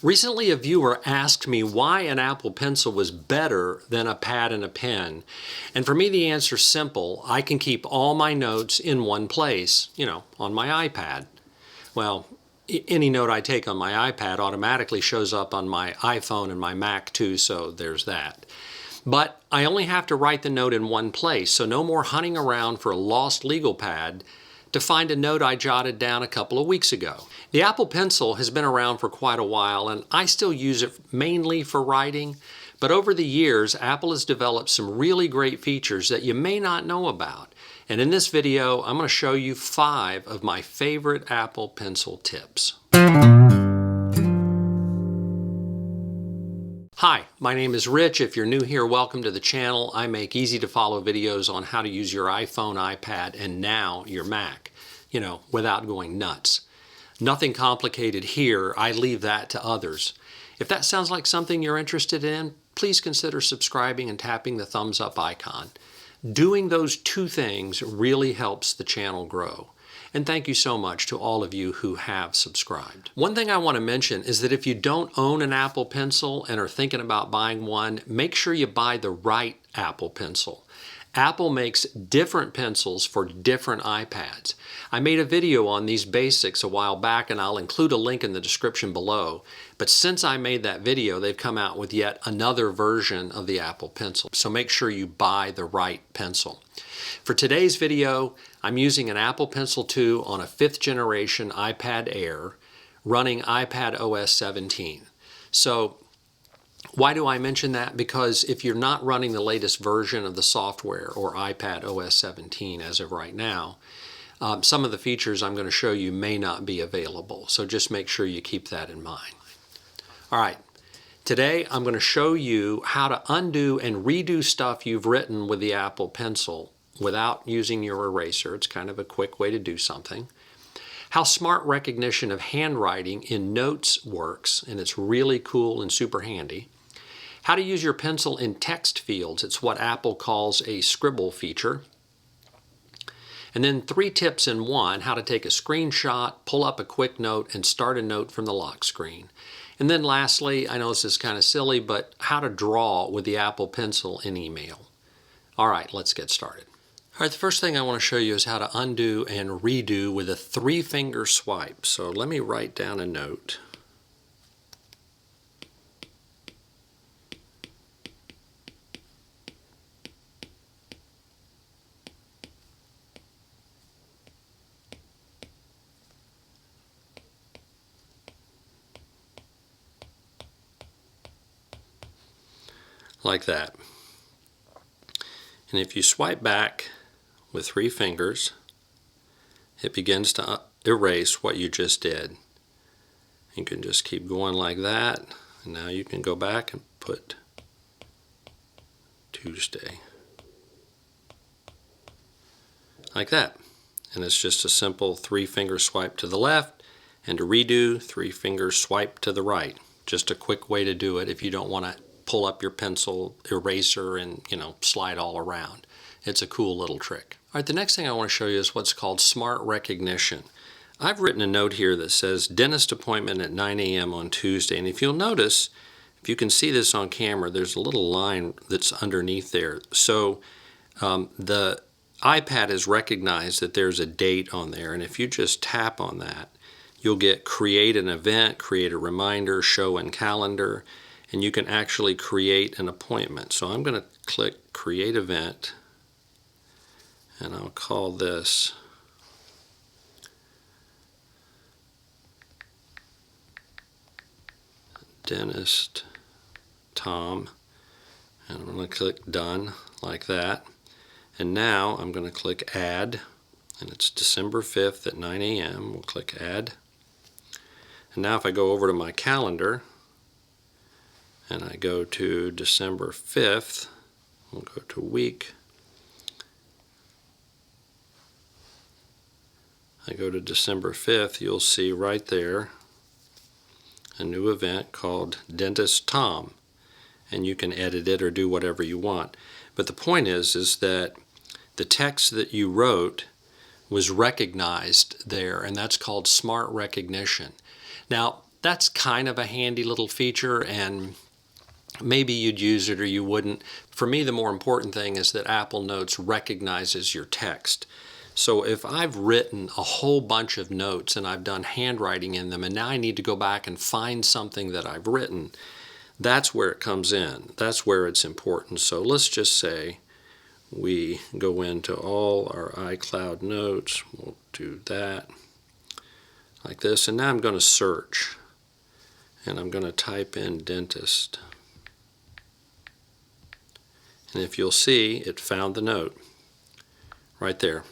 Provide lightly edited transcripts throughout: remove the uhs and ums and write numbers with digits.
Recently, a viewer asked me why an Apple Pencil was better than a pad and a pen. And for me, the answer's simple. I can keep all my notes in one place, on my iPad. Well, any note I take on my iPad automatically shows up on my iPhone and my Mac too, so there's that. But I only have to write the note in one place, so no more hunting around for a lost legal pad to find a note I jotted down a couple of weeks ago. The Apple Pencil has been around for quite a while, and I still use it mainly for writing, but over the years, Apple has developed some really great features that you may not know about. And in this video, I'm going to show you 5 of my favorite Apple Pencil tips. Hi, my name is Rich. If you're new here, welcome to the channel. I make easy to follow videos on how to use your iPhone, iPad, and now your Mac, without going nuts. Nothing complicated here. I leave that to others. If that sounds like something you're interested in, please consider subscribing and tapping the thumbs up icon. Doing those 2 things really helps the channel grow. And thank you so much to all of you who have subscribed. One thing I want to mention is that if you don't own an Apple Pencil and are thinking about buying one, make sure you buy the right Apple Pencil. Apple makes different pencils for different iPads. I made a video on these basics a while back, and I'll include a link in the description below. But since I made that video, they've come out with yet another version of the Apple Pencil. So make sure you buy the right pencil. For today's video, I'm using an Apple Pencil 2 on a 5th generation iPad Air running iPad OS 17. So why do I mention that? Because if you're not running the latest version of the software or iPad OS 17 as of right now, some of the features I'm going to show you may not be available. So just make sure you keep that in mind. All right. Today I'm going to show you how to undo and redo stuff you've written with the Apple Pencil without using your eraser. It's kind of a quick way to do something. How smart recognition of handwriting in notes works, and it's really cool and super handy. How to use your pencil in text fields. It's what Apple calls a Scribble Feature. And then 3 tips in 1, how to take a screenshot, pull up a quick note, and start a note from the lock screen. And then lastly, I know this is kind of silly, but how to draw with the Apple Pencil in email. All right, let's get started. All right, the first thing I want to show you is how to undo and redo with a 3-finger swipe. So let me write down a note. Like that. And if you swipe back with 3 fingers, it begins to erase what you just did. You can just keep going like that, and now you can go back and put Tuesday. Like that. And it's just a simple 3-finger swipe to the left, and to redo, 3-finger swipe to the right. Just a quick way to do it if you don't want to pull up your pencil eraser and slide all around. It's a cool little trick. All right, the next thing I want to show you is what's called smart recognition. I've written a note here that says dentist appointment at 9 a.m. on Tuesday, and if you'll notice, if you can see this on camera, there's a little line that's underneath there. So the iPad has recognized that there's a date on there, and if you just tap on that, you'll get create an event, create a reminder, show in calendar, and you can actually create an appointment. So I'm going to click create event, and I'll call this Dentist Tom, and I'm going to click done like that. And now I'm going to click add, and it's December 5th at 9 a.m. We'll click add. And now if I go over to my calendar and I go to December 5th, we'll go to week. I go to December 5th, you'll see right there a new event called Dentist Tom, and you can edit it or do whatever you want. But the point is that the text that you wrote was recognized there, and that's called smart recognition. Now, That's kind of a handy little feature, and maybe you'd use it or you wouldn't. For me, the more important thing is that Apple Notes recognizes your text. So if I've written a whole bunch of notes and I've done handwriting in them, and now I need to go back and find something that I've written, that's where it comes in. That's where it's important. So let's just say we go into all our iCloud notes. We'll do that like this. And now I'm going to search. And I'm going to type in dentist. And if you'll see, it found the note right there.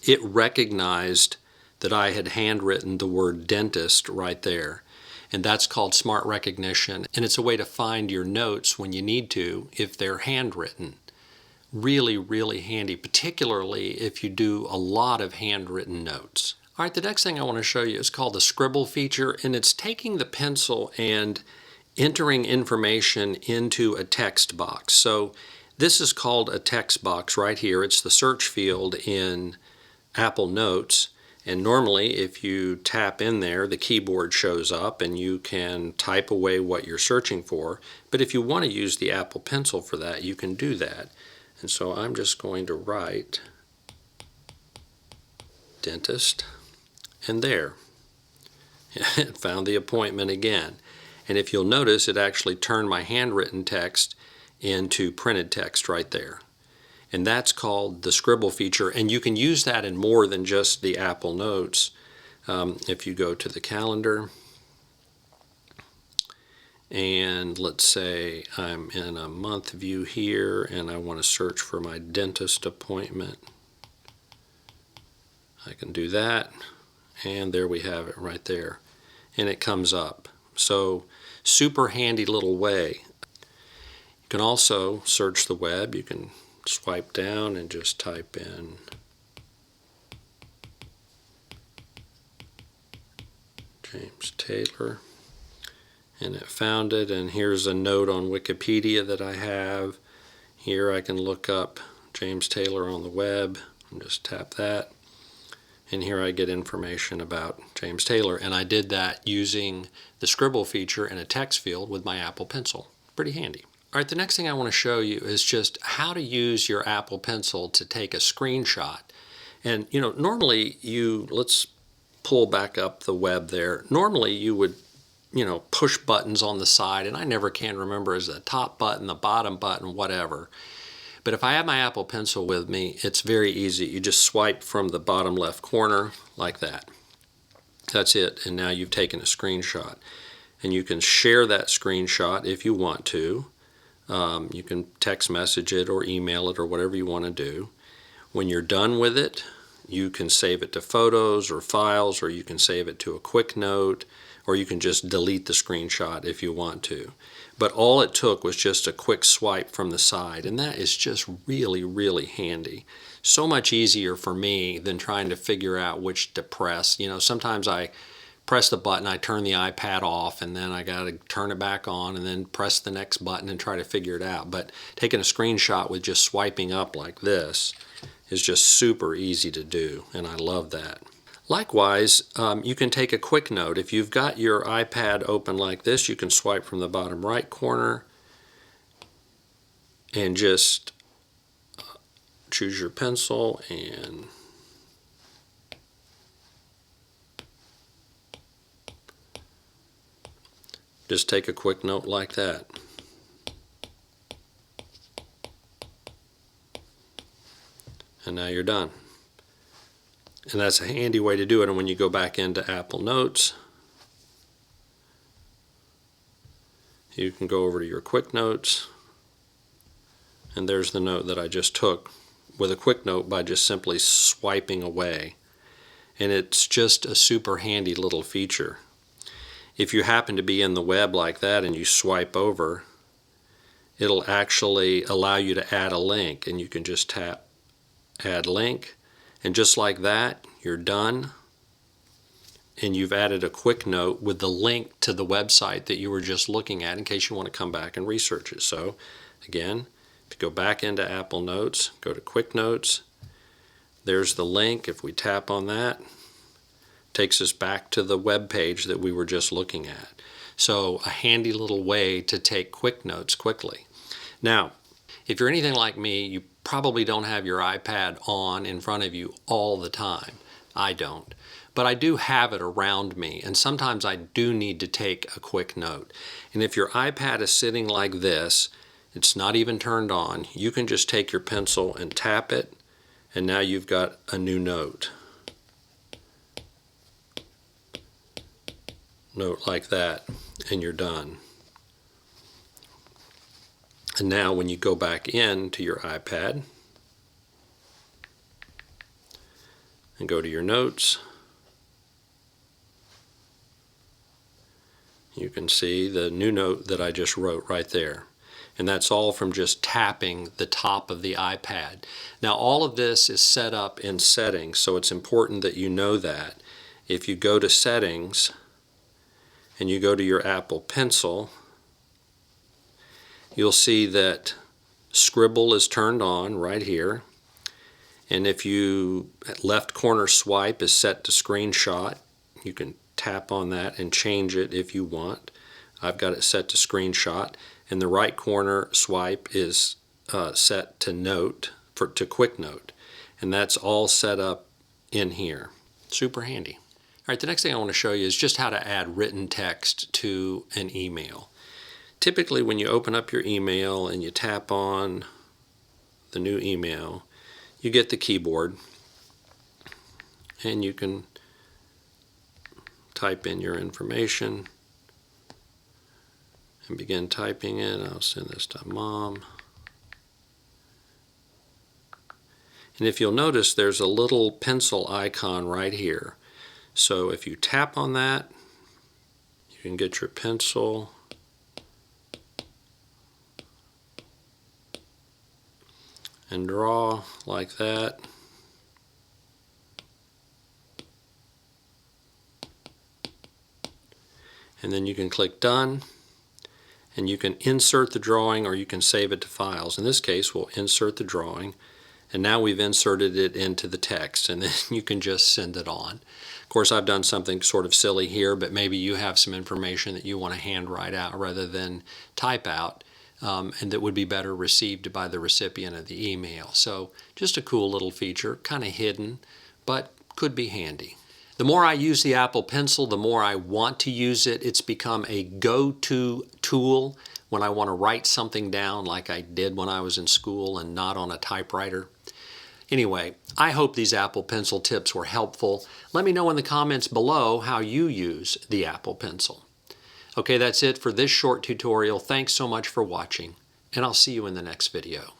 It recognized that I had handwritten the word dentist right there. And that's called smart recognition. And it's a way to find your notes when you need to if they're handwritten. Really, really handy, particularly if you do a lot of handwritten notes. All right, the next thing I want to show you is called the Scribble feature, and it's taking the pencil and entering information into a text box. So this is called a text box right here. It's the search field in Apple Notes, and normally if you tap in there, the keyboard shows up and you can type away what you're searching for. But if you want to use the Apple Pencil for that, you can do that. And so I'm just going to write dentist. And there, it found the appointment again. And if you'll notice, it actually turned my handwritten text into printed text right there. And that's called the Scribble feature. And you can use that in more than just the Apple Notes. If you go to the calendar, and let's say I'm in a month view here, and I want to search for my dentist appointment, I can do that. And there we have it right there. And it comes up. So super handy little way. You can also search the web. You can swipe down and just type in James Taylor. And it found it. And here's a note on Wikipedia that I have. Here I can look up James Taylor on the web and just tap that. And here I get information about James Taylor. And I did that using the Scribble feature in a text field with my Apple Pencil. Pretty handy. All right, the next thing I want to show you is just how to use your Apple Pencil to take a screenshot. And, you know, normally let's pull back up the web there. Normally you would, push buttons on the side, and I never can remember is the top button, the bottom button, whatever. But if I have my Apple Pencil with me, it's very easy. You just swipe from the bottom left corner like that. That's it, and now you've taken a screenshot. And you can share that screenshot if you want to. You can text message it or email it or whatever you want to do. When you're done with it, you can save it to photos or files, or you can save it to a quick note, or you can just delete the screenshot if you want to. But all it took was just a quick swipe from the side, and that is just really, really handy. So much easier for me than trying to figure out which to press. Sometimes I press the button, I turn the iPad off, and then I got to turn it back on and then press the next button and try to figure it out. But taking a screenshot with just swiping up like this is just super easy to do, and I love that. Likewise, you can take a quick note. If you've got your iPad open like this, you can swipe from the bottom right corner and just choose your pencil and just take a quick note like that. And now you're done. And that's a handy way to do it. And when you go back into Apple Notes, you can go over to your quick notes, and there's the note that I just took with a quick note by just simply swiping away. And it's just a super handy little feature. If you happen to be in the web like that and you swipe over, it'll actually allow you to add a link, and you can just tap Add Link. And just like that, you're done, and you've added a quick note with the link to the website that you were just looking at in case you want to come back and research it. So again, if you go back into Apple Notes, go to Quick Notes, there's the link. If we tap on that, Takes us back to the web page that we were just looking at. So a handy little way to take quick notes quickly. Now, if you're anything like me, you probably don't have your iPad on in front of you all the time. I don't. But I do have it around me, and sometimes I do need to take a quick note. And if your iPad is sitting like this, it's not even turned on, you can just take your pencil and tap it, and now you've got a new note. Note like that, and you're done. And now when you go back into your iPad and go to your notes, you can see the new note that I just wrote right there. And that's all from just tapping the top of the iPad. Now all of this is set up in settings, so it's important that you know that. If you go to settings and you go to your Apple Pencil, you'll see that Scribble is turned on right here. And if you, left corner swipe is set to screenshot. You can tap on that and change it if you want. I've got it set to screenshot. And the right corner swipe is set to note, to quick note. And that's all set up in here. Super handy. All right, the next thing I want to show you is just how to add written text to an email. Typically when you open up your email and you tap on the new email, you get the keyboard and you can type in your information and begin typing it. I'll send this to Mom. And if you'll notice, there's a little pencil icon right here. So if you tap on that, you can get your pencil and draw like that. And then you can click Done, and you can insert the drawing or you can save it to files. In this case, we'll insert the drawing, and now we've inserted it into the text, and then you can just send it on. Of course, I've done something sort of silly here, but maybe you have some information that you want to hand write out rather than type out, and that would be better received by the recipient of the email. So just a cool little feature, kind of hidden, but could be handy. The more I use the Apple Pencil, the more I want to use it. It's become a go-to tool when I want to write something down like I did when I was in school and not on a typewriter. Anyway, I hope these Apple Pencil tips were helpful. Let me know in the comments below how you use the Apple Pencil. Okay, that's it for this short tutorial. Thanks so much for watching, and I'll see you in the next video.